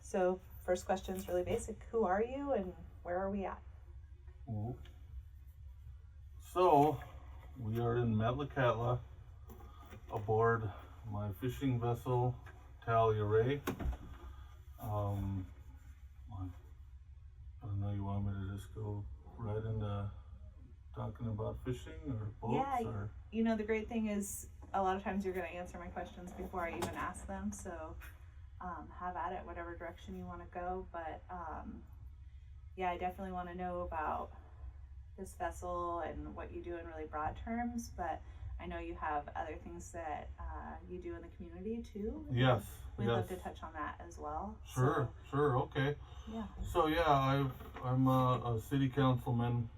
So first question is really basic. Who are you and where are we at? So, we are in Metlakatla aboard my fishing vessel, Talia Ray. I don't know, you want me to just go right into talking about fishing or boats? Yeah, or the great thing is a lot of times you're going to answer my questions before I even ask them. So have at it, whatever direction you want to go. But yeah, I definitely want to know about this vessel and what you do in really broad terms. But I know you have other things that you do in the community too. Yes. We'd love to touch on that as well. Sure, okay. Yeah. So yeah, I'm a city councilman,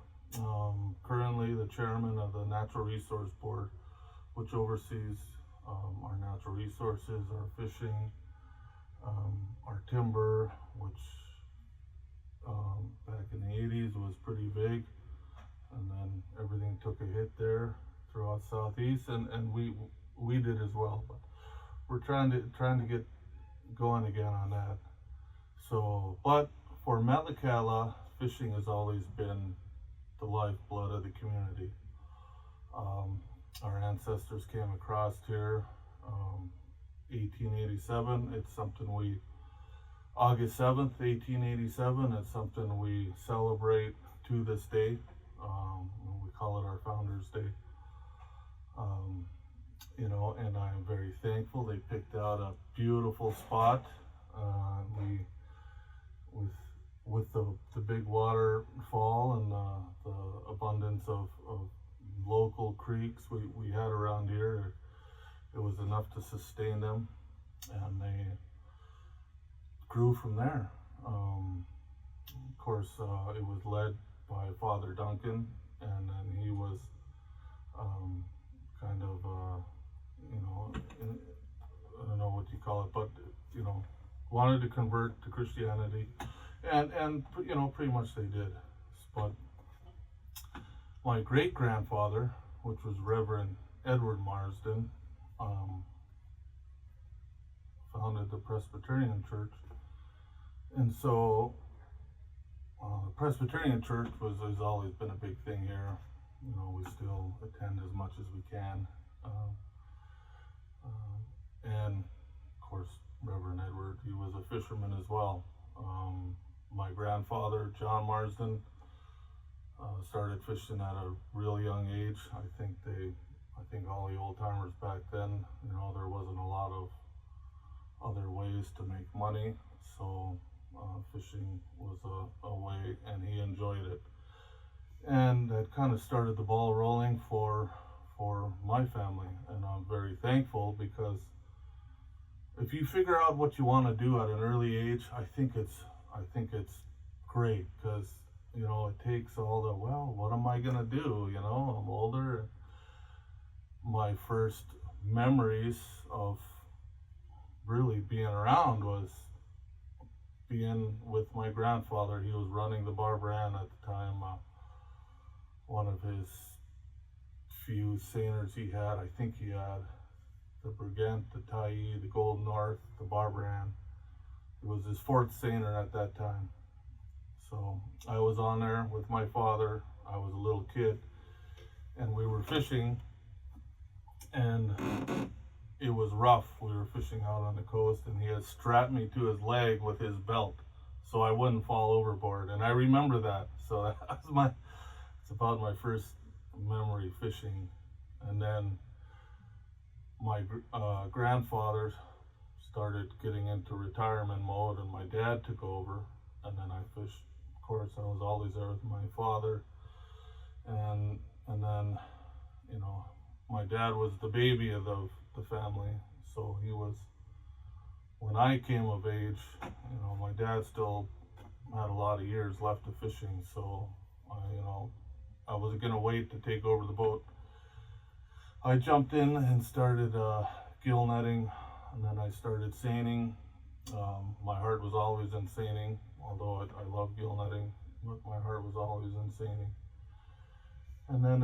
currently the chairman of the Natural Resource Board, which oversees our natural resources, our fishing, our timber, which back in the 80s was pretty big, and then everything took a hit there throughout Southeast, and we did as well, but we're trying to get going again on that. So, but for Metlakatla, fishing has always been the lifeblood of the community. Our ancestors came across here, 1887. It's something August 7th, 1887, it's something we celebrate to this day. We call it our Founders Day. And I'm very thankful they picked out a beautiful spot. With the big waterfall and the abundance of local creeks we had around here, it was enough to sustain them, and they grew from there. Of course, it was led by Father Duncan, and then he was kind of, I don't know what you call it, but wanted to convert to Christianity, and pretty much they did. But my great grandfather, which was Reverend Edward Marsden, founded the Presbyterian Church, and so the Presbyterian Church has always been a big thing here. We still attend as much as we can, and of course Reverend Edward, he was a fisherman as well. My grandfather, John Marsden, started fishing at a real young age. I think all the old timers back then, there wasn't a lot of other ways to make money, so fishing was a way, and he enjoyed it. And that kind of started the ball rolling for my family, and I'm very thankful, because if you figure out what you want to do at an early age, I think it's great, because it takes all the, well, what am I gonna do? I'm older. My first memories of really being around was being with my grandfather. He was running the Bar Brand at the time. One of his few seiners he had, I think he had the Brigant, the Tai, the Golden North, the Bar Brand. It was his fourth seiner at that time. So I was on there with my father. I was a little kid, and we were fishing, and it was rough. We were fishing out on the coast, and he had strapped me to his leg with his belt so I wouldn't fall overboard. And I remember that. So it's about my first memory fishing. And then my grandfather started getting into retirement mode, and my dad took over, and then I fished. Of course, I was always there with my father, and then my dad was the baby of the family, so he was, when I came of age, my dad still had a lot of years left of fishing, so I wasn't gonna wait to take over the boat. I jumped in and started gill netting, and then I started seining. My heart was always in seining, although I love gill netting, but my heart was always in seining. And then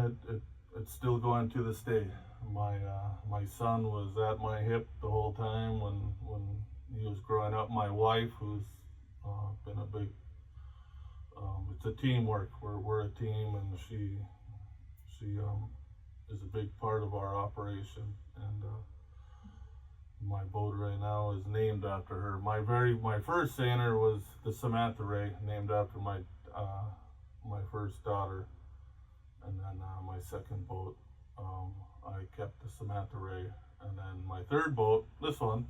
it's still going to this day. My son was at my hip the whole time when he was growing up. My wife, who's been a big, it's a teamwork. We're a team, and she is a big part of our operation. And my boat right now is named after her. My first seiner was the Samantha Ray, named after my first daughter. And then my second boat, I kept the Samantha Ray. And then my third boat, this one,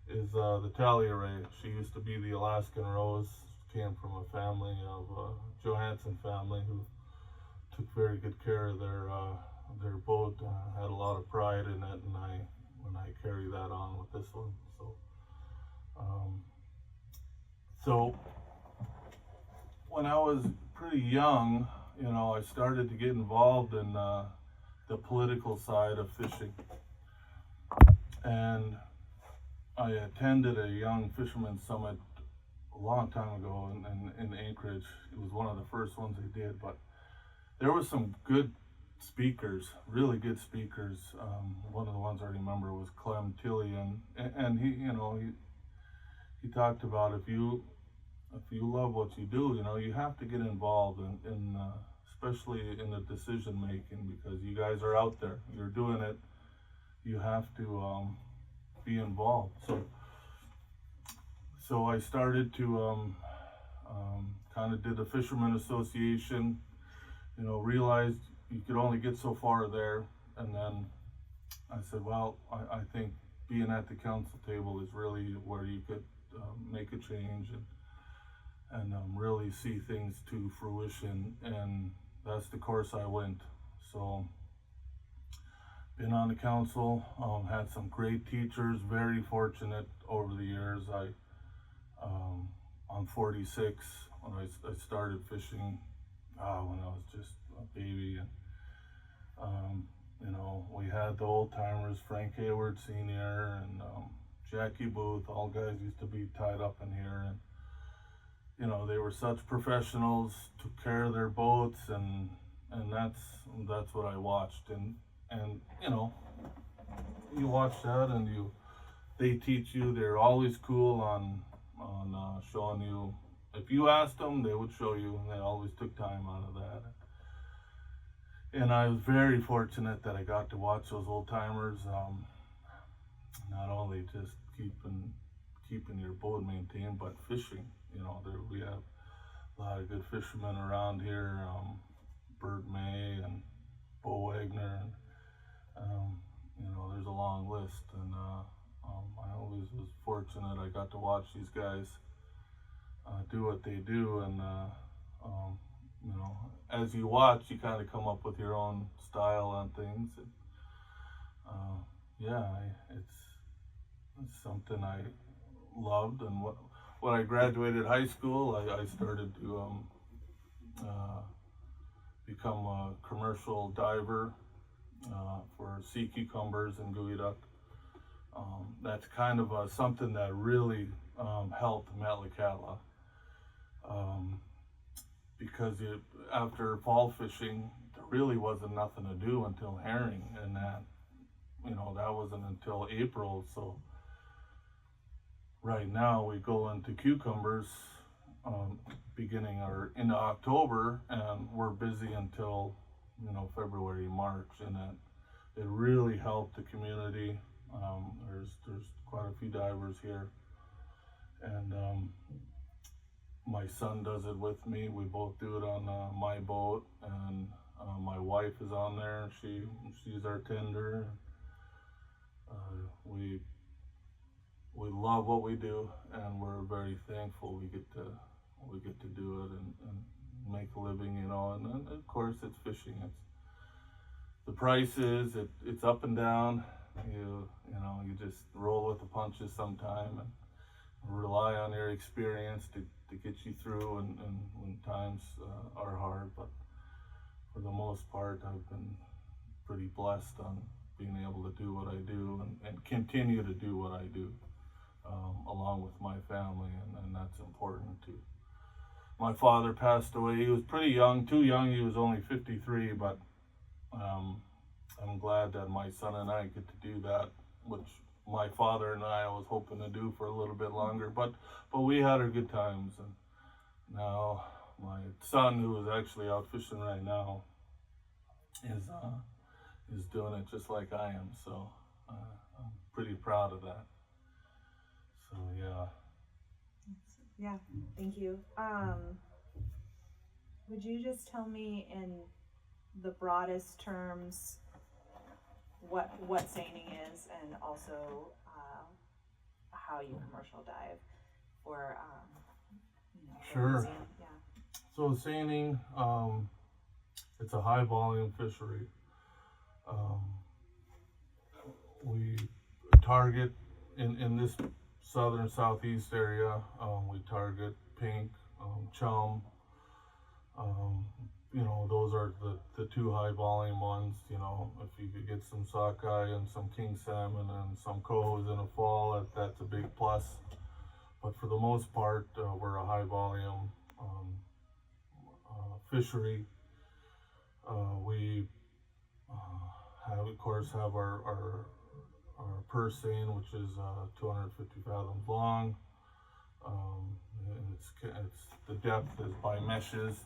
is the Talia Ray. She used to be the Alaskan Rose. Came from a family of Johansson family who took very good care of their boat. Had a lot of pride in it, and I carry that on with this one. So when I was pretty young, I started to get involved in the political side of fishing, and I attended a young fisherman's summit a long time ago in Anchorage. It was one of the first ones they did, but there were some good speakers, really good speakers. One of the ones I remember was Clem Tillian, and he talked about if you love what you do, you have to get involved in especially in the decision making, because you guys are out there, you're doing it, you have to be involved. So I started to kind of did the Fishermen Association, realized you could only get so far there, and then I said, well, I think being at the council table is really where you could make a change and really see things to fruition, and that's the course I went. So been on the council, had some great teachers, very fortunate over the years. I'm 46 when I started fishing when I was just a baby, and we had the old timers, Frank Hayward Sr. and Jackie Booth. All guys used to be tied up in here, and they were such professionals, took care of their boats, and that's what I watched, and you watch that, and they teach you. They're always cool on showing you. If you asked them, they would show you, and they always took time out of that. And I was very fortunate that I got to watch those old timers. Not only just keeping your boat maintained, but fishing. We have a lot of good fishermen around here. Bert May and Bo Wagner, and there's a long list. And I always was fortunate. I got to watch these guys do what they do, and as you watch, you kind of come up with your own style on things. And, it's something I loved. And when I graduated high school, I started to become a commercial diver for sea cucumbers and geoduck. That's kind of something that really helped Metlakatla, because after fall fishing, there really wasn't nothing to do until herring, and that wasn't until April. So right now we go into cucumbers beginning or into October, and we're busy until February, March, and that it really helped the community. There's quite a few divers here, and my son does it with me. We both do it on my boat, and my wife is on there. She's our tender. We love what we do, and we're very thankful we get to do it and make a living, and of course it's fishing. It's the prices, it's up and down. You just roll with the punches sometime and rely on your experience to get you through and when times are hard. But for the most part, I've been pretty blessed on being able to do what I do and continue to do what I do along with my family, and that's important too. My father passed away. He was pretty young, too young. He was only 53, but I'm glad that my son and I get to do that, which my father and I was hoping to do for a little bit longer, but we had our good times. And now my son, who is actually out fishing right now, is doing it just like I am. So I'm pretty proud of that. So yeah. Yeah, thank you. Would you just tell me in the broadest terms what seining is, and also how you commercial dive for the Sure. museum? Yeah. So seining, it's a high volume fishery. We target in this southern southeast area. We target pink, chum. Those are the two high volume ones. If you could get some sockeye and some king salmon and some cohos in the fall, that's a big plus. But for the most part, we're a high volume fishery. We of course, have our purse seine, which is 250 fathoms long. And it's the depth is by meshes,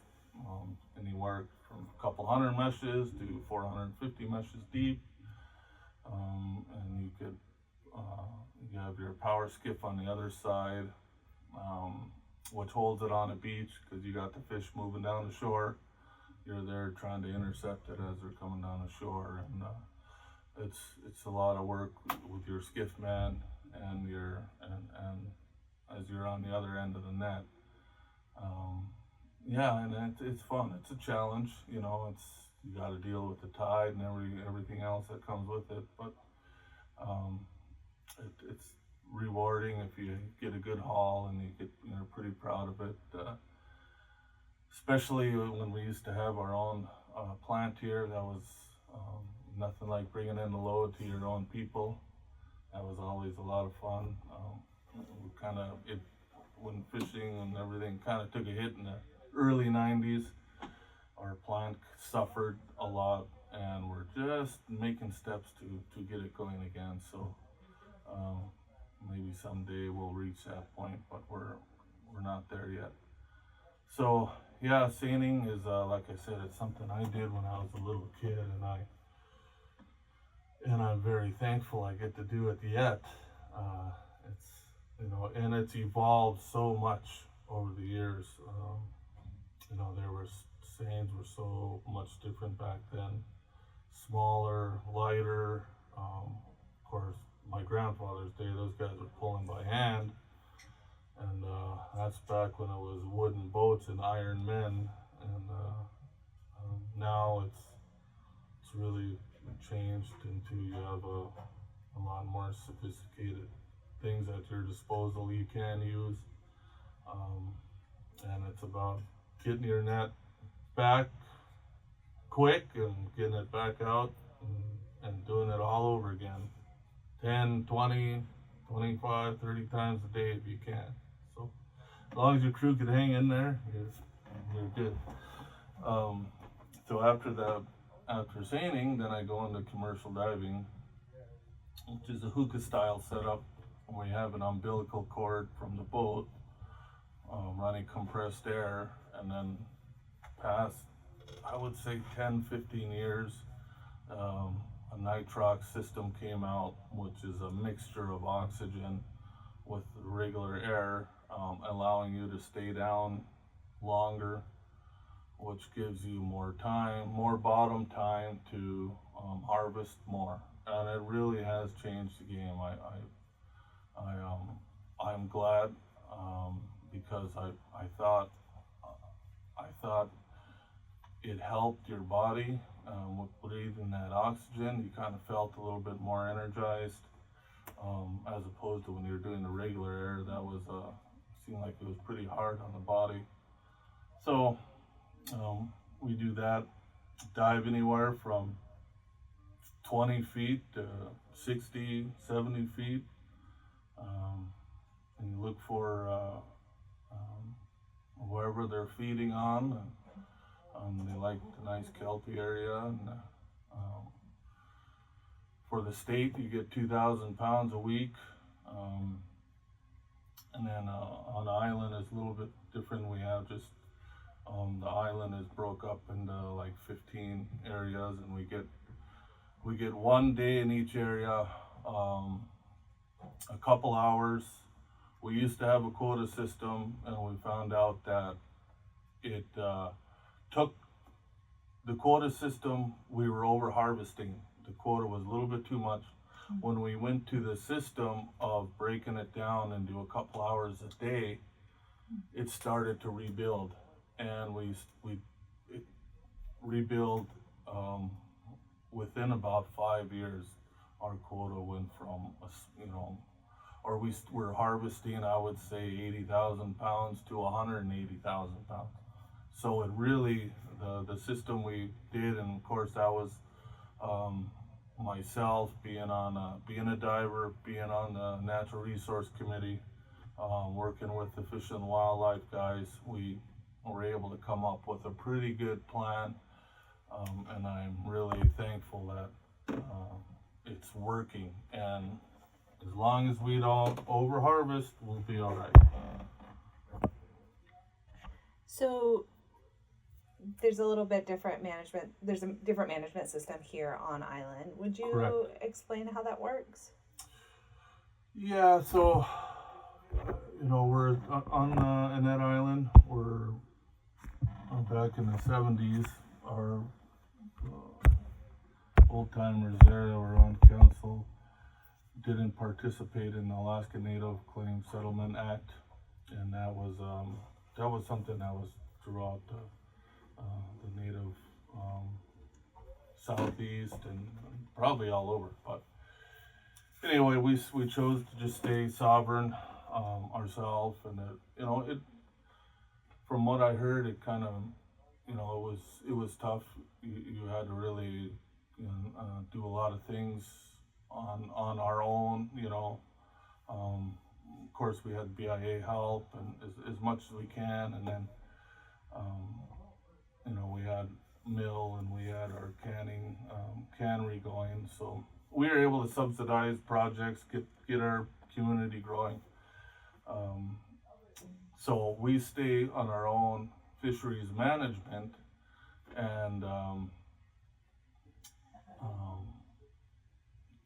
anywhere from a couple hundred meshes to 450 meshes deep. And you have your power skiff on the other side, which holds it on a beach because you got the fish moving down the shore. You're there trying to intercept it as they're coming down the shore, and it's a lot of work with your skiff man and as you're on the other end of the net. And it's fun. It's a challenge. You got to deal with the tide and everything else that comes with it, but it's rewarding if you get a good haul and you're pretty proud of it. Especially when we used to have our own plant here, that was nothing like bringing in the load to your own people. That was always a lot of fun. When fishing and everything kind of took a hit in the early 90s, our plant suffered a lot, and we're just making steps to get it going again. So maybe someday we'll reach that point, but we're not there yet. So yeah, seining is like I said, it's something I did when I was a little kid, and I'm very thankful I get to do it yet. And it's evolved so much over the years. Seines were so much different back then, smaller, lighter. Of course, my grandfather's day, those guys were pulling by hand. And that's back when it was wooden boats and iron men, and now it's really changed into you have a lot more sophisticated things at your disposal you can use, and it's about getting your net back quick and getting it back out and doing it all over again, 10, 20, 25, 30 times a day if you can. So as long as your crew can hang in there, you're good. So after seining, then I go into commercial diving, which is a hookah style setup. We have an umbilical cord from the boat running compressed air, and then past, I would say 10, 15 years, a nitrox system came out, which is a mixture of oxygen with regular air, allowing you to stay down longer, which gives you more bottom time to harvest more. And it really has changed the game. I'm glad, because I thought it helped your body with breathing that oxygen. You kind of felt a little bit more energized, as opposed to when you're doing the regular air. That was seemed like it was pretty hard on the body. So we do that, dive anywhere from 20 feet to 60, 70 feet. And you look for wherever they're feeding on. They like the nice kelpie area, and For the state, you get 2,000 pounds a week. And then on the island is a little bit different. We have just the island is broke up into like 15 areas, and we get 1 day in each area, a couple hours. We used to have a quota system, and we found out that it took the quota system. We were over harvesting. The quota was a little bit too much. When we went to the system of breaking it down and do a couple hours a day, it started to rebuild, and it rebuild within about 5 years. Our quota went from or we were harvesting, I would say 80,000 pounds to 180,000 pounds. So it really the system we did, and of course that was myself being a diver, being on the natural resource committee, working with the fish and wildlife guys. We were able to come up with a pretty good plan, and I'm really thankful that it's working. And as long as we don't over harvest, we'll be all right. So there's a little bit different management. There's a different management system here on island. Would you Correct. explain how that works? Yeah, so we're on Annette Island. We're back in the 70s. Our old timers there that were on council didn't participate in the Alaska Native Claims Settlement Act, and that was something that was throughout the native southeast and probably all over. But anyway, we chose to just stay sovereign ourselves, and it from what I heard, it kind of it was tough. You had to really do a lot of things on our own. Of course, we had BIA help and as much as we can, and then we had mill and we had our cannery going, so we were able to subsidize projects, get our community growing. So we stay on our own fisheries management, and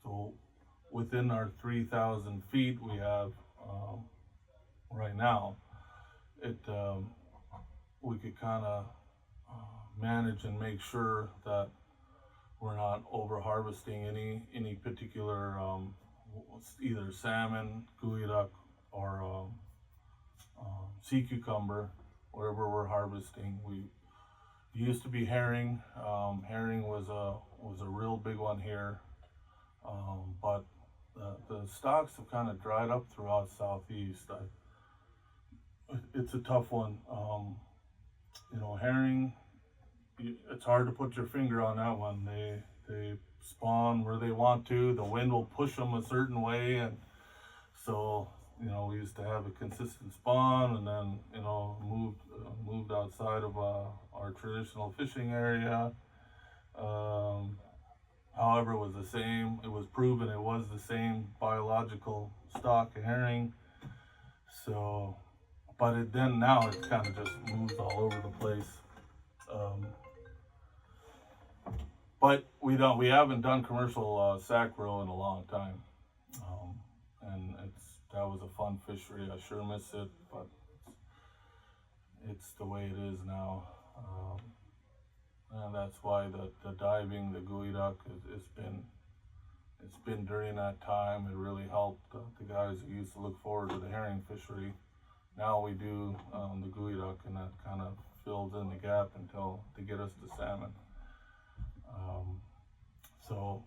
so within our 3,000 feet we have right now, we could kind of manage and make sure that we're not over harvesting any particular either salmon, geoduck, or sea cucumber, whatever we're harvesting. We used to be herring. Herring was a real big one here, but the stocks have kind of dried up throughout southeast. It's a tough one. Herring, it's hard to put your finger on that one. They spawn where they want to. The wind will push them a certain way, and so we used to have a consistent spawn, and then moved outside of our traditional fishing area. However, it was the same. It was proven it was the same biological stock of herring. So, but now it's kind of just moved all over the place. But we haven't done commercial sacro in a long time, and that was a fun fishery. I sure miss it, but it's the way it is now. And that's why the diving, the geoduck, it's been during that time. It really helped the guys who used to look forward to the herring fishery. Now we do the geoduck, and that kind of fills in the gap to get us to salmon. So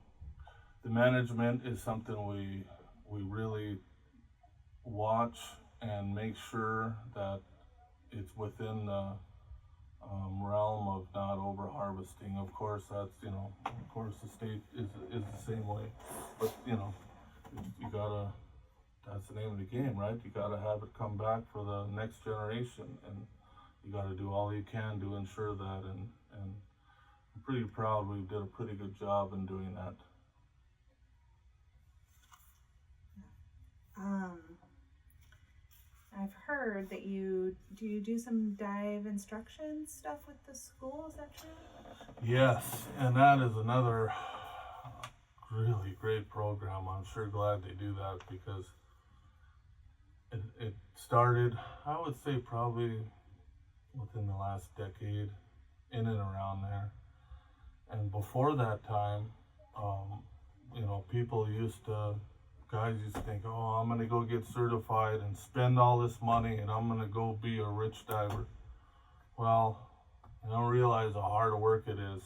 the management is something we really watch and make sure that it's within the realm of not over harvesting. Of course, the state is the same way, but you gotta, that's the name of the game, right? You gotta have it come back for the next generation, and you gotta do all you can to ensure that, and I'm pretty proud we did a pretty good job in doing that. I've heard that you do some dive instruction stuff with the school. Is that true? Yes, and that is another really great program. I'm sure glad they do that because it started, I would say, probably within the last decade, in and around there. And before that time, guys used to think, oh, I'm gonna go get certified and spend all this money and I'm gonna go be a rich diver. Well, I don't realize how hard work it is.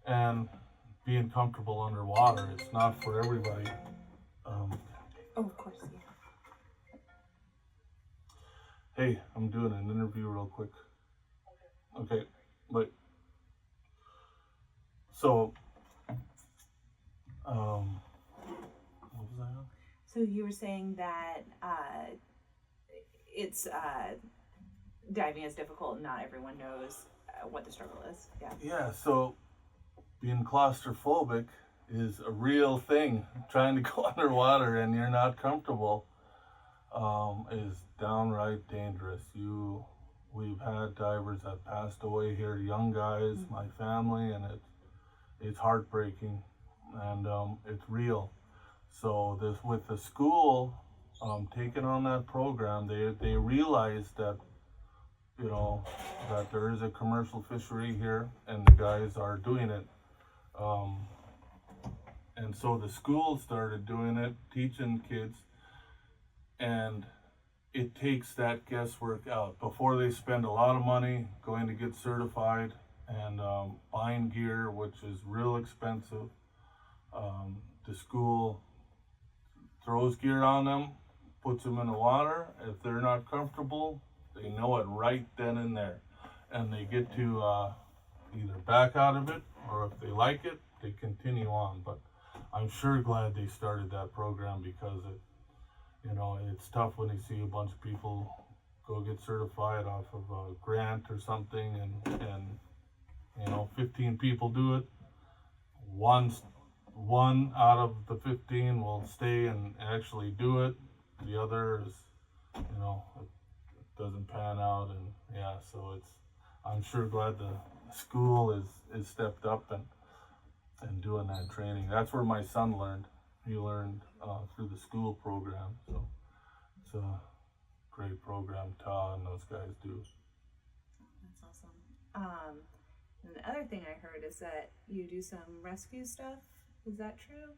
And being comfortable underwater, it's not for everybody. Oh, of course, yeah. Hey, I'm doing an interview real quick. Okay, but so, what was I on? So you were saying that it's diving is difficult and not everyone knows what the struggle is. Yeah. Yeah, so being claustrophobic is a real thing. Trying to go underwater and you're not comfortable is downright dangerous. We've had divers that passed away here, young guys, my family, and it's heartbreaking, and it's real. So with the school taking on that program, they realized that that there is a commercial fishery here, and the guys are doing it. And so the school started doing it, teaching kids, and it takes that guesswork out. Before they spend a lot of money going to get certified and buying gear, which is real expensive, the school throws gear on them, puts them in the water. If they're not comfortable, they know it right then and there. And they get to either back out of it, or if they like it, they continue on. But I'm sure glad they started that program because it's tough when you see a bunch of people go get certified off of a grant or something, and 15 people do it. One out of the 15 will stay and actually do it. The other is, it doesn't pan out, and yeah, so I'm sure glad the school is stepped up and doing that training. That's where my son learned. He learned through the school program, so it's a great program Ta and those guys do. That's awesome. And the other thing I heard is that you do some rescue stuff. Is that true?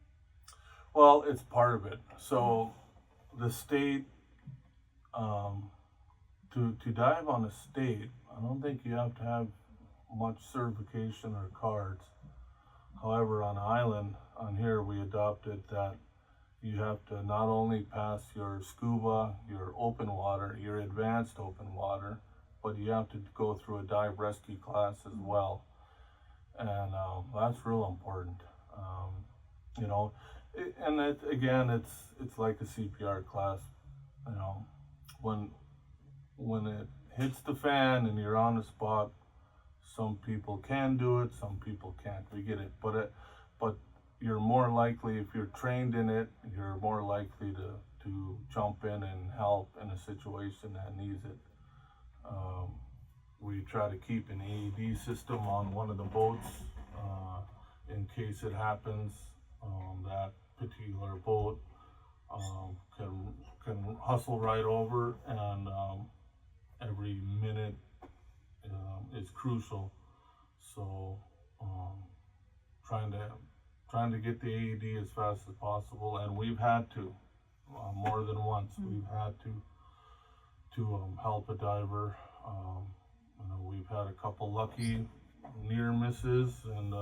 Well, it's part of it. So the state, to dive on a state, I don't think you have to have much certification or cards. However, on island, on here, we adopted that you have to not only pass your scuba, your open water, your advanced open water, but you have to go through a dive rescue class as well. And that's real important. And it, again, it's like a CPR class. When it hits the fan and you're on the spot, some people can do it, some people can't. We get it, but you're more likely, if you're trained in it, you're more likely to jump in and help in a situation that needs it. We try to keep an AED system on one of the boats in case it happens. That particular boat can hustle right over, and every minute is crucial. So trying to get the AED as fast as possible, and we've had to more than once. We've had to help a diver. We've had a couple lucky near misses, and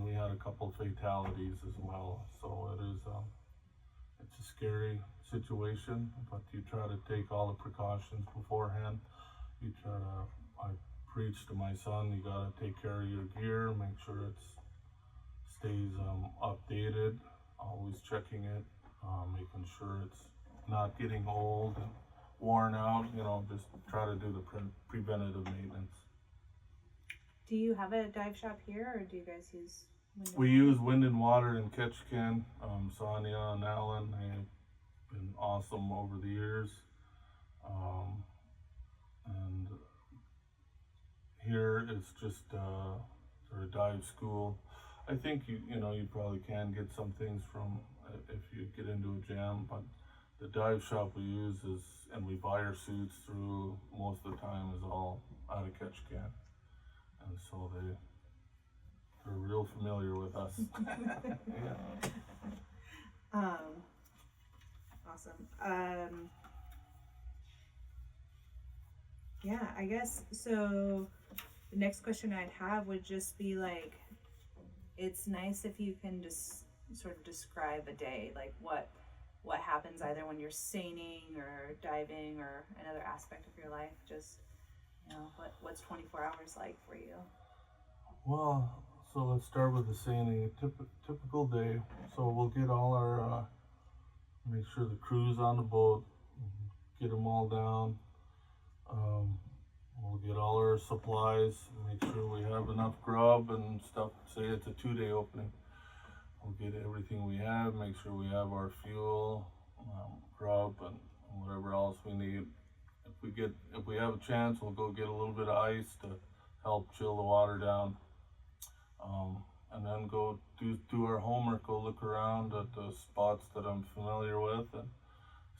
we had a couple fatalities as well. So it's a scary situation, but you try to take all the precautions beforehand. I preach to my son, you gotta take care of your gear, make sure it stays updated, always checking it, making sure it's not getting old and worn out, just try to do the preventative maintenance. Do you have a dive shop here, or do you guys use We use Wind and Water in Ketchikan. Sonia and Alan, been awesome over the years. And here it's just sort of dive school. I think you probably can get some things from if you get into a jam, but the dive shop we use is, and we buy our suits through most of the time, is all out of Ketchikan, and so they're real familiar with us. Yeah. Awesome. Yeah, I guess so. The next question I'd have would just be like, it's nice if you can just sort of describe a day, like what happens either when you're seining or diving or another aspect of your life. Just what's 24 hours like for you? Well, so let's start with the seining. Typical day. So we'll get all our make sure the crew's on the boat, get them all down. We'll get all our supplies, make sure we have enough grub and stuff. Say it's a 2-day opening. We'll get everything we have, make sure we have our fuel, grub, and whatever else we need. If we have a chance, we'll go get a little bit of ice to help chill the water down. And then go do our homework, go look around at the spots that I'm familiar with and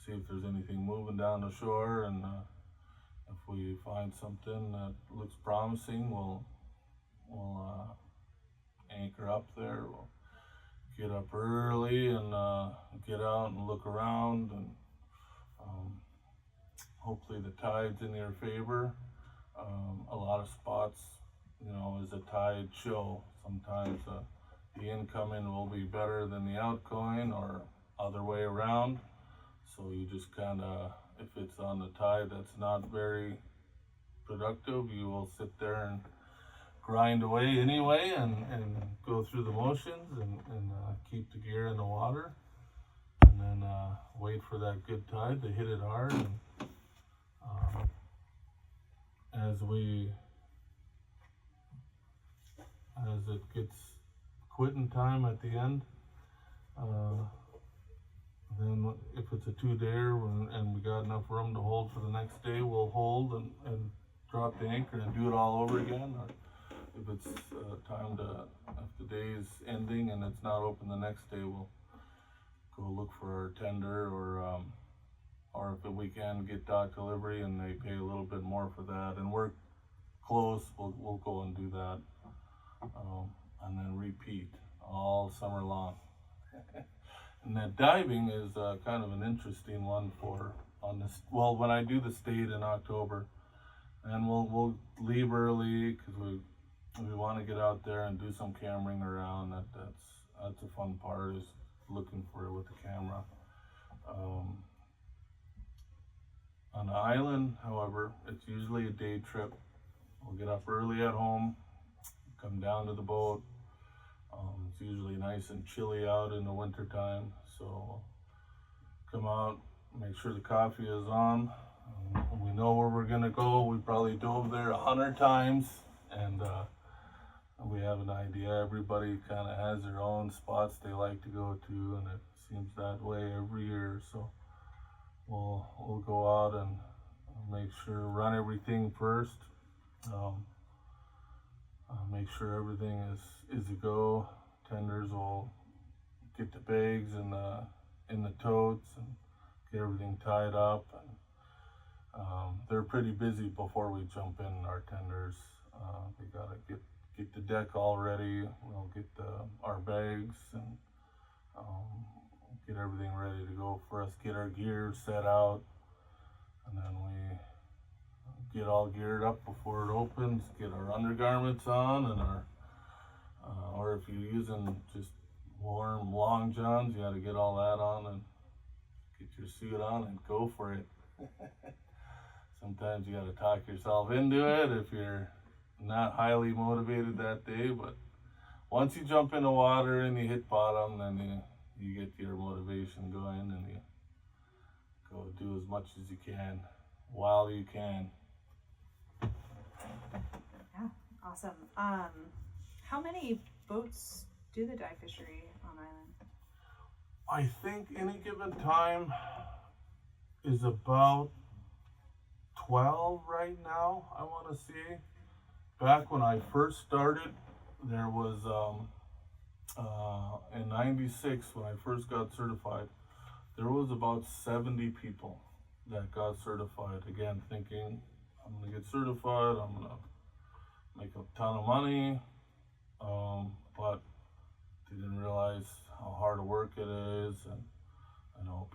see if there's anything moving down the shore. And if we find something that looks promising, we'll anchor up there. We'll get up early and get out and look around, and hopefully the tide's in your favor. A lot of spots, is a tide show. Sometimes the incoming will be better than the outgoing, or other way around. So you just kind of, if it's on the tide that's not very productive, you will sit there and grind away anyway and go through the motions and keep the gear in the water, and then wait for that good tide to hit it hard. And as it gets quitting time at the end, then if it's a 2-dayer and we got enough room to hold for the next day, we'll hold and drop the anchor and do it all over again. Or if it's time to, if the day's ending and it's not open the next day, we'll go look for our tender, or if we can get dock delivery and they pay a little bit more for that and we're close, we'll go and do that, and then repeat all summer long. And that diving is kind of an interesting one when I do the state in October, and we'll leave early because we want to get out there and do some cameraing around. That's a fun part, is looking for it with the camera. On the island, however, it's usually a day trip. We'll get up early at home, come down to the boat. It's usually nice and chilly out in the winter time, so come out, make sure the coffee is on. We know where we're gonna go. We probably dove there 100 times, and we have an idea. Everybody kind of has their own spots they like to go to, and it seems that way every year. So we'll go out and make sure, run everything first, make sure everything is a go. Tenders will get the bags in the totes and get everything tied up, and they're pretty busy before we jump in. Our tenders, they gotta get the deck all ready. We'll get our bags and get everything ready to go for us, get our gear set out, and then we get all geared up before it opens, get our undergarments on, and or if you're using just warm long johns, you got to get all that on and get your suit on and go for it. Sometimes you got to talk yourself into it if you're not highly motivated that day, but once you jump in the water and you hit bottom, then you get your motivation going and you go do as much as you can while you can. Yeah, awesome. How many boats do the dive fishery on island? I think any given time is about 12 right now, I want to say. Back when I first started, there was, in 96, when I first got certified, there was about 70 people that got certified. Again, thinking, I'm going to get certified, I'm going to make a ton of money, but they didn't realize how hard a work it is, and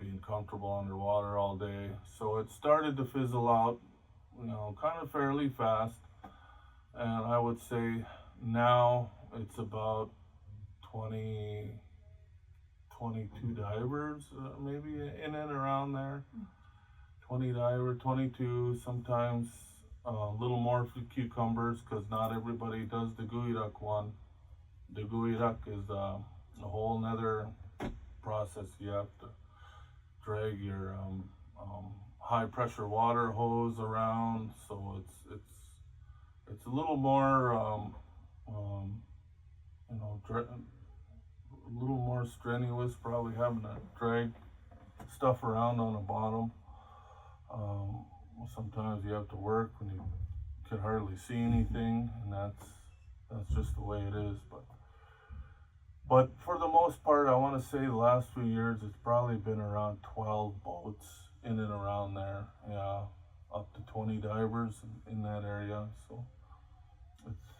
being comfortable underwater all day. So it started to fizzle out, kind of fairly fast. And I would say now it's about 20, 22 divers, maybe in and around there. 20 diver, 22, sometimes a little more for cucumbers, because not everybody does the gooey duck one. The gooey duck is a whole nother process. You have to drag your high pressure water hose around, so it's a little more a little more strenuous, probably having to drag stuff around on the bottom. Sometimes you have to work when you can hardly see anything, and that's just the way it is. But for the most part, I want to say the last few years, it's probably been around 12 boats in and around there. Yeah, up to 20 divers in that area. So it's,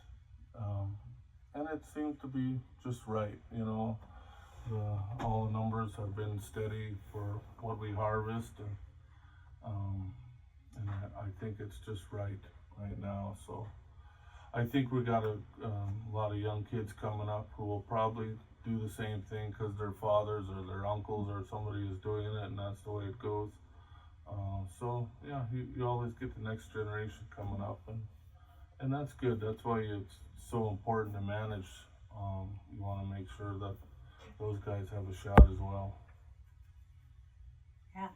and it seems to be just right. All the numbers have been steady for what we harvest, and I think it's just right now. So I think we got a lot of young kids coming up who will probably do the same thing because their fathers or their uncles or somebody is doing it, and that's the way it goes. So yeah, you always get the next generation coming up, and that's good. That's why it's so important to manage. You want to make sure that those guys have a shot as well. Yeah.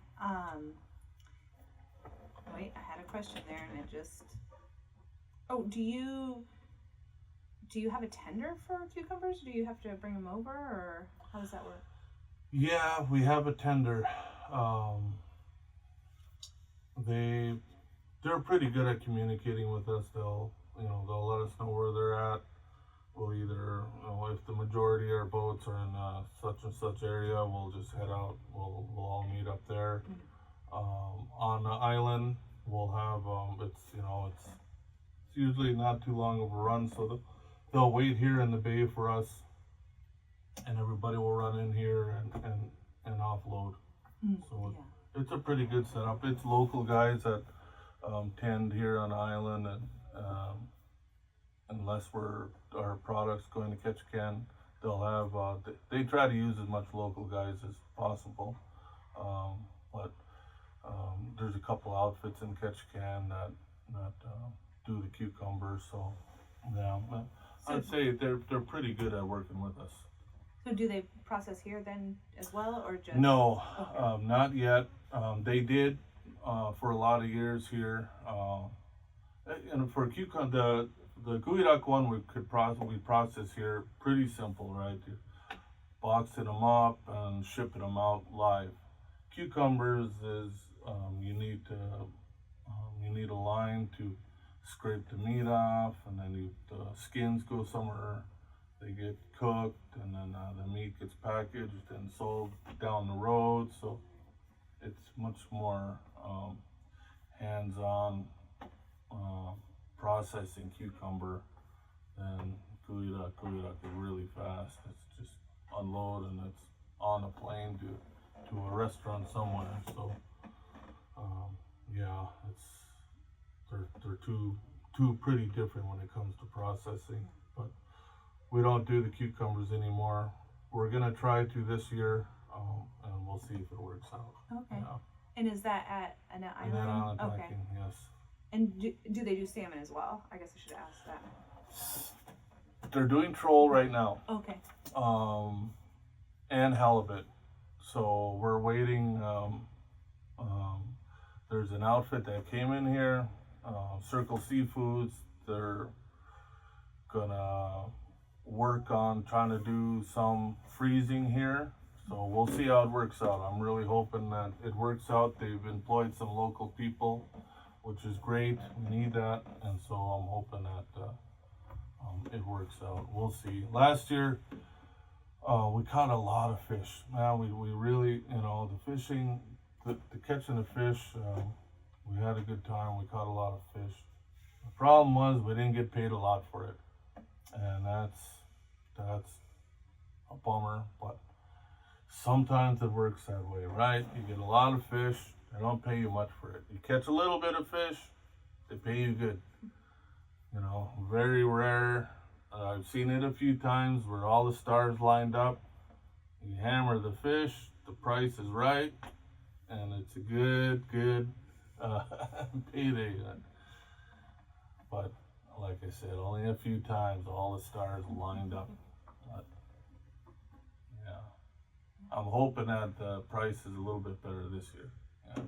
Wait, I had a question there and it just. Oh, do you have a tender for cucumbers? Do you have to bring them over, or how does that work? Yeah, we have a tender. They're pretty good at communicating with us. They'll let us know where they're at. We'll either, if the majority of our boats are in such and such area, we'll just head out. We'll all meet up there. On the island, we'll have it's usually not too long of a run, so they'll wait here in the bay for us, and everybody will run in here and offload. So it's a pretty good setup. It's local guys that tend here on the island, and unless our product's going to Ketchikan, they'll have they try to use as much local guys as possible. But there's a couple outfits in Ketchikan that do the cucumbers, so yeah, I'd say they're pretty good at working with us. So do they process here then as well, or just? No, okay. not yet. They did for a lot of years here, and for cucumber, the gooey duck one we process here pretty simple, right? You're boxing them up and shipping them out live. Cucumbers is you need a line to scrape the meat off, and then the skins go somewhere. They get cooked, and then the meat gets packaged and sold down the road. So it's much more hands-on processing cucumber than gooey duck. Gooey duck is really fast. It's just unload and it's on a plane to a restaurant somewhere. So yeah, they're two pretty different when it comes to processing. But we don't do the cucumbers anymore. We're gonna try to this year, and we'll see if it works out. Okay. Yeah. And is that at an island? And then island okay. packing, yes. And do they do salmon as well? I guess I should ask that. They're doing troll right now. Okay. And halibut. So we're waiting. There's an outfit that came in here, Circle Seafoods. They're gonna work on trying to do some freezing here. So we'll see how it works out. I'm really hoping that it works out. They've employed some local people, which is great. We need that, and so I'm hoping that it works out. We'll see. Last year, we caught a lot of fish. Man, we really, the fishing, the catching the fish, we had a good time. We caught a lot of fish. The problem was we didn't get paid a lot for it, and that's a bummer. But sometimes it works that way, right? You get a lot of fish, they don't pay you much for it. You catch a little bit of fish, they pay you good. Very rare. I've seen it a few times where all the stars lined up. You hammer the fish, the price is right, and it's a good payday. But like I said, only a few times all the stars lined up. But, yeah, I'm hoping that the price is a little bit better this year. Yeah.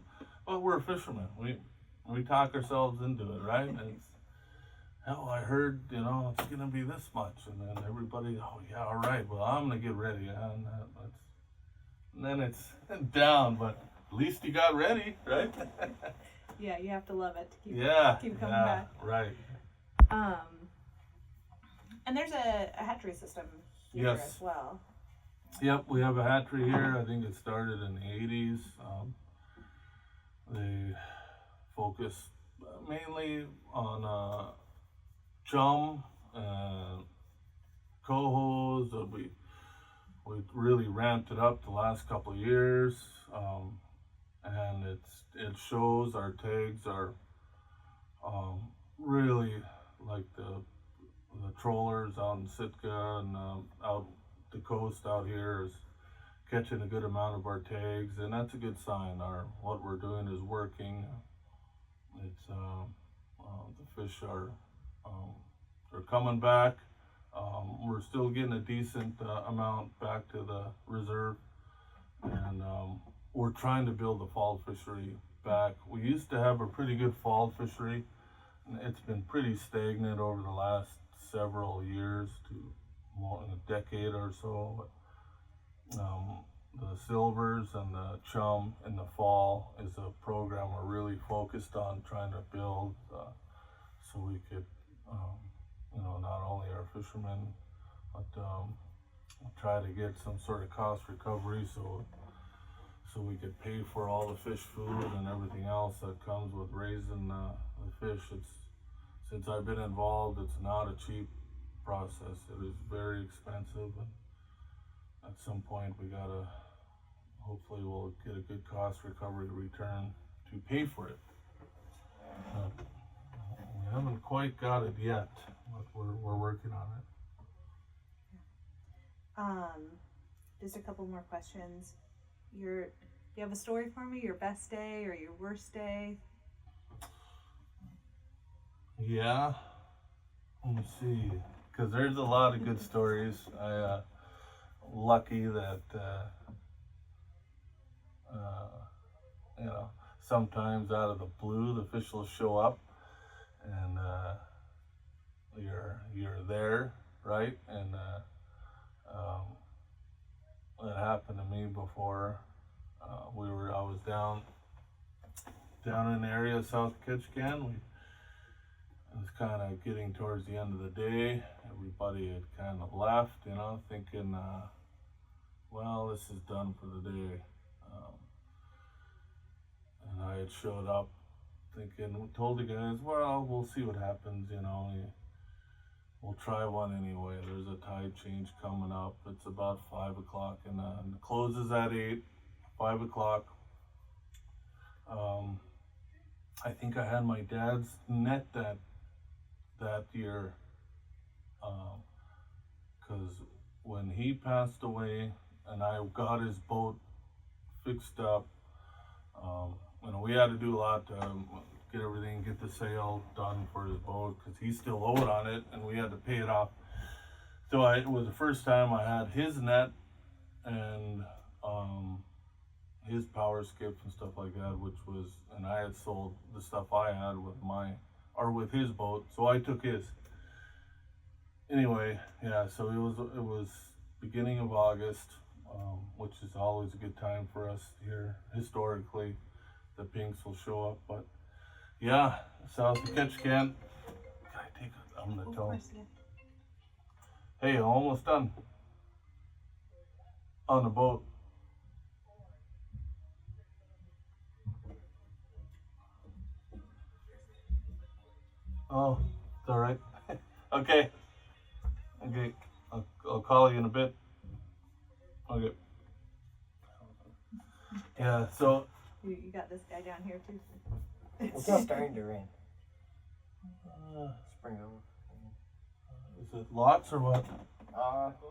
But we're fishermen. We talk ourselves into it, right? Hell, I heard, it's gonna be this much, and then everybody, oh yeah, all right, well, I'm gonna get ready, and then it's down, but at least you got ready, right? Yeah, you have to love it to keep coming back. Right. And there's a hatchery system here as well. Yep, we have a hatchery here. I think it started in the 80s. They focus mainly on chum and cohos. We really ramped it up the last couple of years, and it shows our tags are really like the trollers out in Sitka and out the coast out here is catching a good amount of our tags, and that's a good sign. What we're doing is working. It's the fish are they're coming back. We're still getting a decent amount back to the reserve, and we're trying to build the fall fishery back. We used to have a pretty good fall fishery, and it's been pretty stagnant over the last several years to more than a decade or so. The silvers and the chum in the fall is a program we're really focused on trying to build, so we could not only our fishermen, but try to get some sort of cost recovery so we could pay for all the fish food and everything else that comes with raising the fish. Since I've been involved, it's not a cheap process. It is very expensive, and at some point hopefully we'll get a good cost recovery return to pay for it. We haven't quite got it yet, but we're working on it. Just a couple more questions. You have a story for me? Your best day or your worst day? Yeah. Let me see. Because there's a lot of good stories. Lucky that sometimes out of the blue the fish will show up, and you're there, right? And it happened to me before. I was down in the area of South Ketchikan. It was kind of getting towards the end of the day. Everybody had kind of left, thinking, well, this is done for the day. And I had showed up thinking, told the guys, well, we'll see what happens, we'll try one anyway. There's a tide change coming up. It's about 5 o'clock, and it closes at 8, 5 o'clock. I think I had my dad's net that year, because when he passed away and I got his boat fixed up, we had to do a lot to get the sale done for his boat, because he still owed on it and we had to pay it off. So it was the first time I had his net and his power skips and stuff like that, and I had sold the stuff I had with his boat, so I took his. Anyway, yeah, so it was beginning of August. which is always a good time for us here. Historically, the pinks will show up, but yeah, south of Ketchikan. Can I take it? I'm gonna Of tell. course, yeah. Hey, almost done on the boat. Oh, it's all right. Okay. Okay. I'll call you in a bit. Okay. Yeah. So. You got this guy down here too. It's starting to rain. Spring over. Is it lots or what?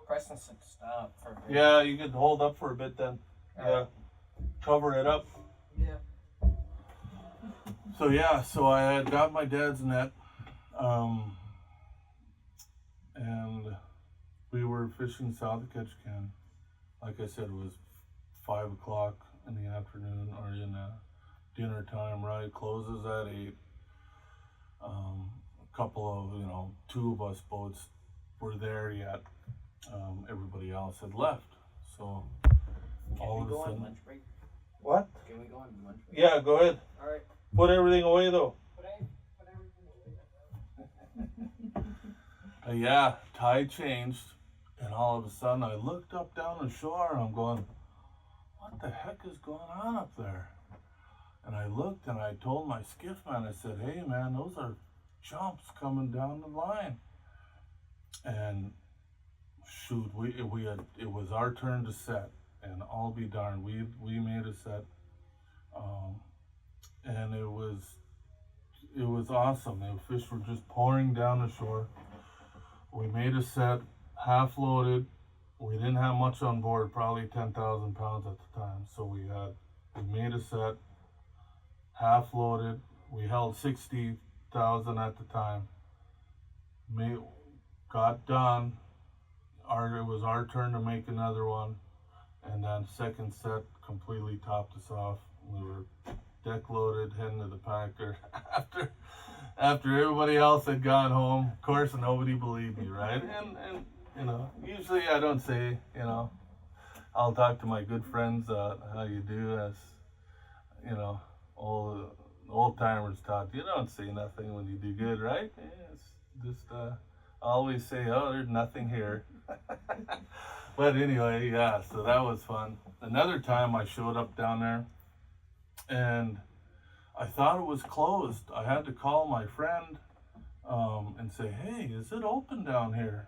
Preston said stop for a bit. Yeah, you could hold up for a bit then. Yeah. Cover it up. Yeah. So yeah, so I had got my dad's net, and we were fishing south of Ketchikan. Like I said, it was 5 o'clock in the afternoon, or in dinner time, right? Closes at 8. A couple of, 2 of us boats were there yet. Everybody else had left. So all Can we of go a on sudden. lunch break? What? Can we go on lunch break? Yeah, go ahead. Alright. Put everything away though. Put everything away. Yeah, tide changed, and all of a sudden I looked up down the shore and I'm going, what the heck is going on up there? And I looked and I told my skiff man, I said, hey man, those are jumps coming down the line. And shoot, it was our turn to set, and I'll be darned, we made a set, and it was awesome. The fish were just pouring down the shore. We made a set, half loaded. We didn't have much on board, probably 10,000 pounds at the time. So we made a set, half loaded. We held 60,000 at the time. Got done. It was our turn to make another one, and then second set completely topped us off. We were deck loaded, heading to the packer after everybody else had gone home. Of course, nobody believed me, right? And usually I don't say, I'll talk to my good friends, how you do, as old timers taught, you don't say nothing when you do good, right? Yeah, it's just always say, oh, there's nothing here. But anyway, yeah, so that was fun. Another time I showed up down there and I thought it was closed. I had to call my friend and say, hey, is it open down here?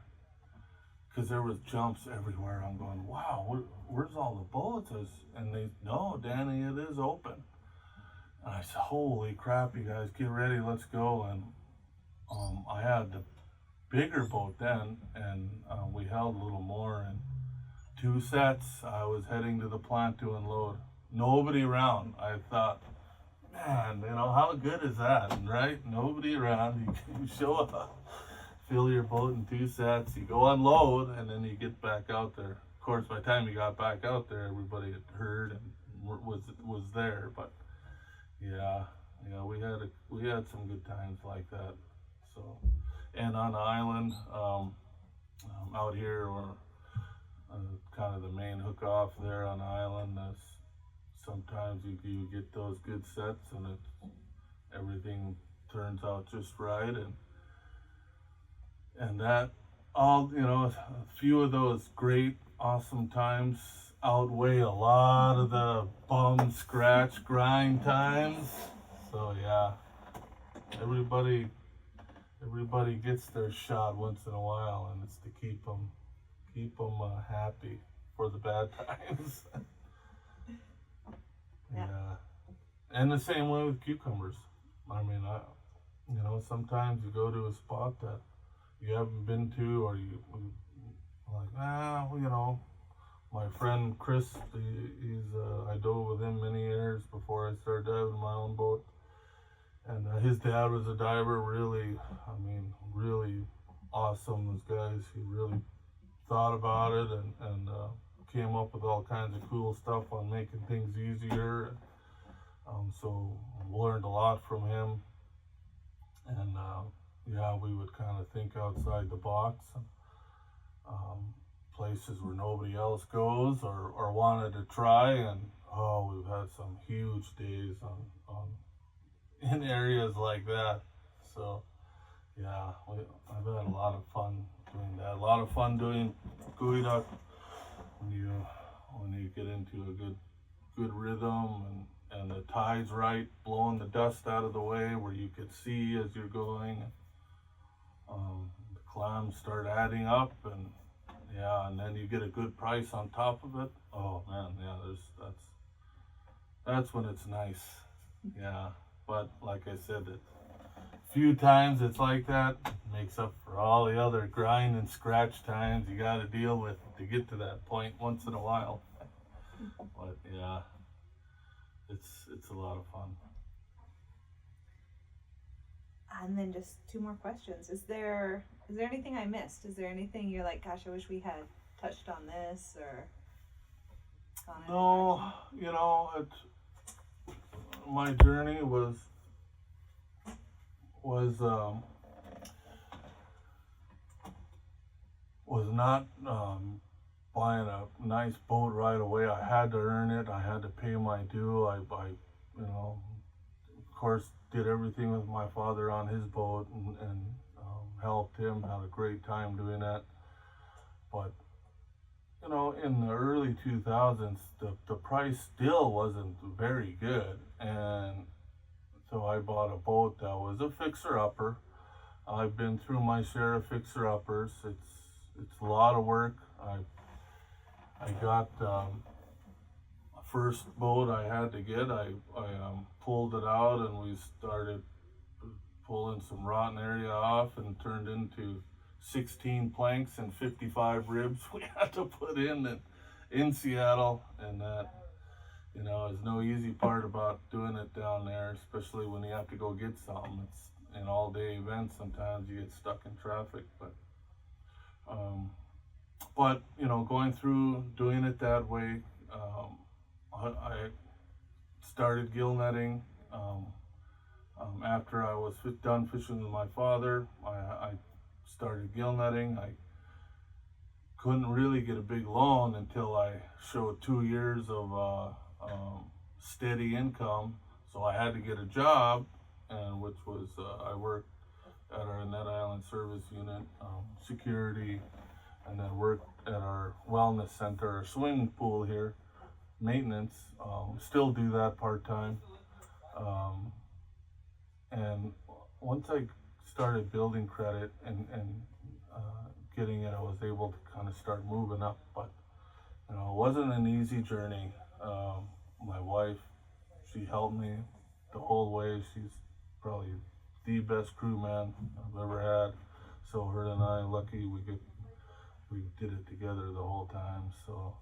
Because there was jumps everywhere. I'm going, wow, where's all the boats? And they, no, Danny, it is open. And I said, holy crap, you guys, get ready, let's go. And I had the bigger boat then, and we held a little more. And 2 sets, I was heading to the plant to unload. Nobody around. I thought, man, how good is that, right? Nobody around. You show up, fill your boat in 2 sets, you go unload, and then you get back out there. Of course, by the time you got back out there, everybody had heard and was there. But yeah, we had some good times like that. So, and on the island, out here, or kind of the main hook off there on the island, sometimes you get those good sets, and everything turns out just right, and that all, a few of those great awesome times outweigh a lot of the bum scratch grind times. So yeah, everybody gets their shot once in a while, and it's to keep them happy for the bad times. Yeah. And the same way with cucumbers. I mean, sometimes you go to a spot that you haven't been to, or you like, my friend Chris, I dove with him many years before I started diving my own boat. And his dad was a diver, really awesome. Those guys, he really thought about it and came up with all kinds of cool stuff on making things easier. So learned a lot from him. And we would kind of think outside the box. places where nobody else goes or wanted to try, and we've had some huge days on in areas like that. So yeah, I've had a lot of fun doing that. A lot of fun doing geoduck when you get into a good rhythm and the tide's right, blowing the dust out of the way where you could see as you're going. The clams start adding up, and then you get a good price on top of it. Oh man, yeah, that's when it's nice. Yeah, but like I said, few times it's like that, makes up for all the other grind and scratch times you got to deal with to get to that point once in a while. But yeah, it's a lot of fun. And then just two more questions. Is there anything I missed? Is there anything you're like, gosh, I wish we had touched on this or gone in a direction? My journey was not buying a nice boat right away. I had to earn it. I had to pay my due. I of course, did everything with my father on his boat and helped him. Had a great time doing that. But in the early 2000s, the price still wasn't very good, and so I bought a boat that was a fixer-upper. I've been through my share of fixer-uppers. It's a lot of work. I got first boat I had to get. I pulled it out, and we started pulling some rotten area off, and turned into 16 planks and 55 ribs we had to put in Seattle, and that is no easy part about doing it down there, especially when you have to go get something. It's an all-day event. Sometimes you get stuck in traffic, but going through doing it that way, I started gill netting. After I was done fishing with my father, I started gill netting. I couldn't really get a big loan until I showed 2 years of steady income, so I had to get a job, and which was I worked at our Net Island Service Unit, security, and then worked at our wellness center, our swimming pool here, maintenance. Still do that part-time. And once I started building credit and getting it, I was able to kind of start moving up. But it wasn't an easy journey. My wife, she helped me the whole way. She's probably the best crewman I've ever had. So her and I, lucky we did it together the whole time. So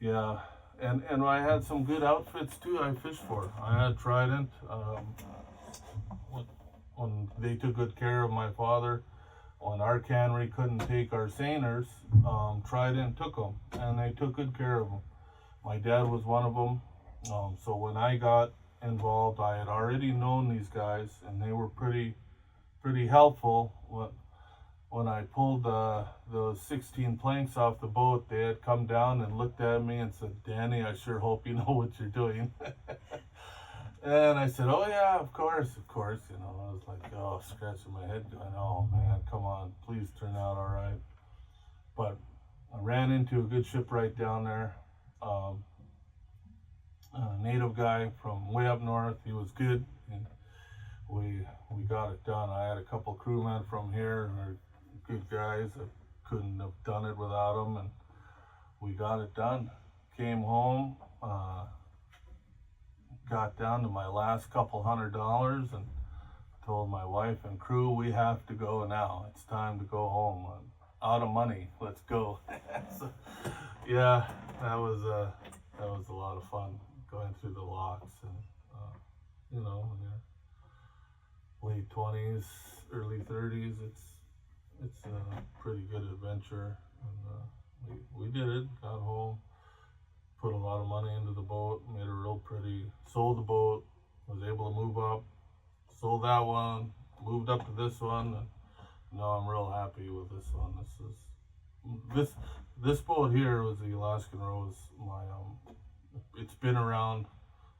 yeah, and I had some good outfits too. I fished for. I had Trident. When they took good care of my father, when our cannery couldn't take our seiners, Trident took them, and they took good care of them. My dad was one of them. So when I got involved, I had already known these guys, and they were pretty helpful. When I pulled those 16 planks off the boat, they had come down and looked at me and said, "Danny, I sure hope you know what you're doing." And I said, "Oh yeah, of course. I was like, scratching my head going, "Oh man, come on, please turn out all right." But I ran into a good shipwright down there. A native guy from way up north. He was good, and we got it done. I had a couple crewmen from here who are good guys. I couldn't have done it without them, and we got it done. Came home, got down to my last couple $100 and told my wife and crew, "We have to go now. It's time to go home. I'm out of money. Let's go." So, yeah, that was a lot of fun going through the locks, and in your late 20s, early 30s, it's a pretty good adventure, and we did it. Got home, put a lot of money into the boat, made it real pretty, sold the boat, was able to move up, sold that one, moved up to this one, and now I'm real happy with this one. this boat here was the Alaskan Rose. It's been around.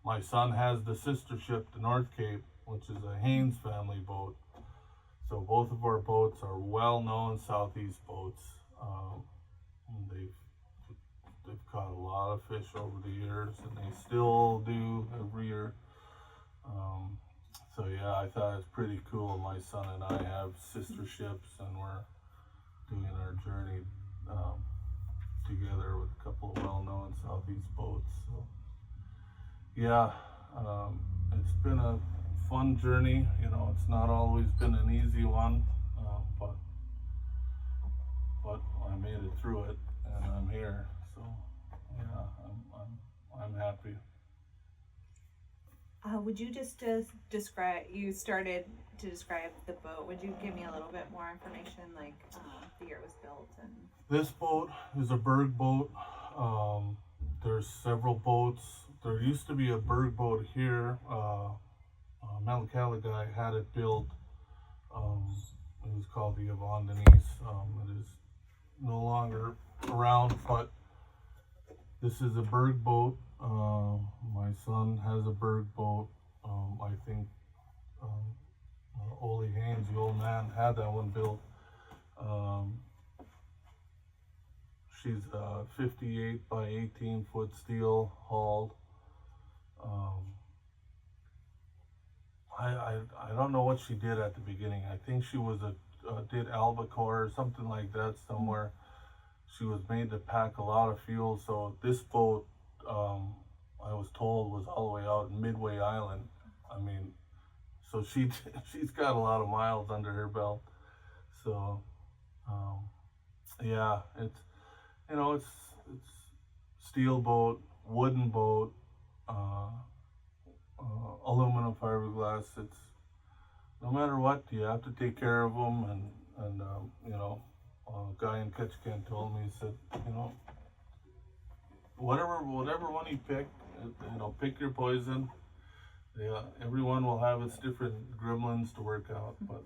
My son has the sister ship, the North Cape, which is a Haynes family boat. So both of our boats are well-known Southeast boats. They've caught a lot of fish over the years, and they still do every year. So yeah, I thought it's pretty cool. My son and I have sister ships, and we're doing our journey together with a couple of well-known Southeast boats. So yeah, it's been a fun journey. You know, it's not always been an easy one, but I made it through it, and I'm here. So yeah, I'm happy. Would you just describe? You started to describe the boat. Would you give me a little bit more information, like the year it was built and? This boat is a Berg boat. There's several boats. There used to be a Berg boat here. Melicala guy had it built. It was called the Yvonne Denise. It is no longer around, but this is a Berg boat. My son has a Berg boat. I think Ole Haynes, the old man, had that one built. She's 58 by 18 foot steel hulled. I don't know what she did at the beginning. I think she was did albacore or something like that somewhere. She was made to pack a lot of fuel. So this boat, I was told, was all the way out in Midway Island. I mean, so she's got a lot of miles under her belt. So yeah, it's steel boat, wooden boat, aluminum fiberglass. It's no matter what, you have to take care of them, and a guy in Ketchikan told me, he said, whatever one you pick, pick your poison. Yeah, everyone will have its different gremlins to work out, but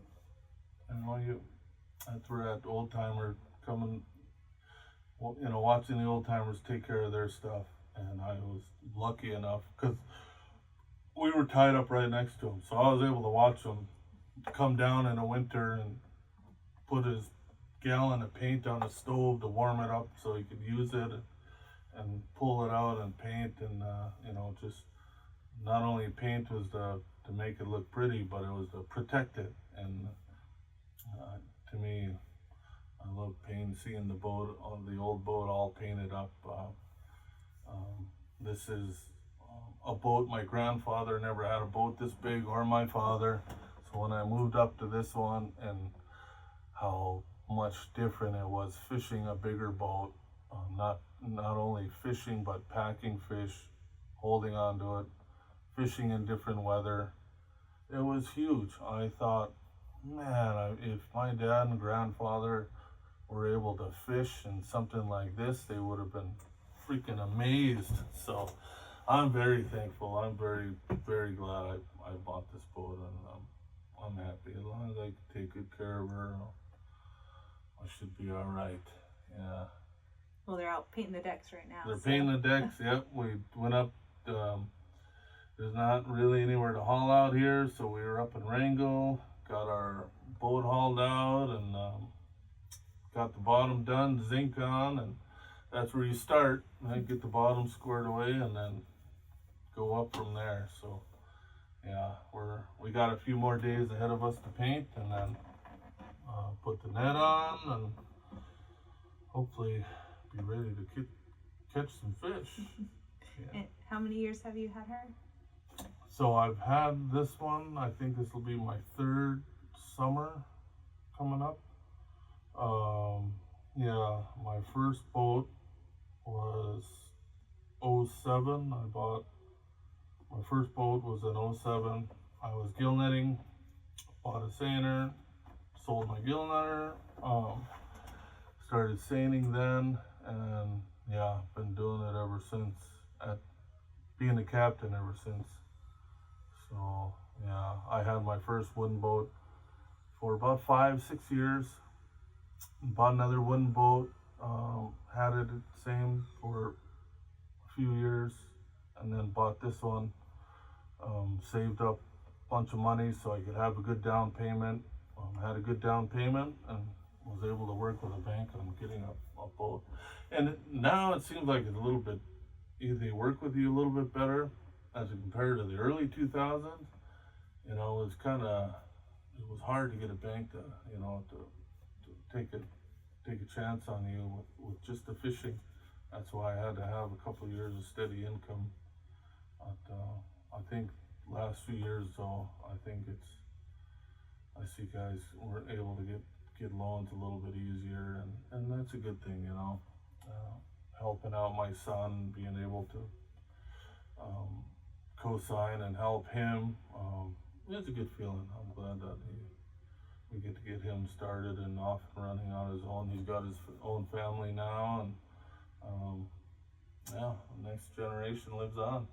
that's where that old timer coming, watching the old timers take care of their stuff, and I was lucky enough because we were tied up right next to him, so I was able to watch him come down in the winter and put his gallon of paint on the stove to warm it up so he could use it, and pull it out and paint, and just not only paint was to make it look pretty, but it was to protect it. And to me, I love seeing the boat, the old boat, all painted up. This is a boat. My grandfather never had a boat this big, or my father. So when I moved up to this one, and how much different it was fishing a bigger boat, not only fishing but packing fish, holding on to it, fishing in different weather. It was huge. I thought, man, if my dad and grandfather were able to fish in something like this, they would have been freaking amazed. So I'm very thankful. I'm very, very glad I bought this boat, and I'm happy. As long as I can take good care of her, I should be all right. Yeah. Well, they're out painting the decks right now. They're painting the decks. Yep. We went up. There's not really anywhere to haul out here, so we were up in Wrangell, got our boat hauled out, and got the bottom done, zinc on, and that's where you start. Then get the bottom squared away, and then go up from there. So yeah, we got a few more days ahead of us to paint, and then put the net on, and hopefully be ready to catch some fish. Yeah. And how many years have you had her? So I've had this one, I think this will be my third summer coming up. Yeah, my first boat was 07. My first boat was in 07. I was gill netting, bought a seiner, sold my gill netter, started seining then, and yeah, been doing it ever since, being a captain ever since. So yeah, I had my first wooden boat for about 5-6 years. Bought another wooden boat had it the same for a few years, and then bought this one. Saved up a bunch of money so I could have a good down payment. Had a good down payment and was able to work with a bank on getting a boat. And now it seems like it's a little bit, they work with you a little bit better as compared to the early 2000s. You know, it was hard to get a bank to, you know, to take a chance on you with just the fishing. That's why I had to have a couple of years of steady income. But I think last few years though, I see guys were able to get loans a little bit easier, and that's a good thing, you know. Helping out my son, being able to co-sign and help him, it's a good feeling. I'm glad that we get to get him started and off and running on his own. He's got his own family now, and yeah, the next generation lives on.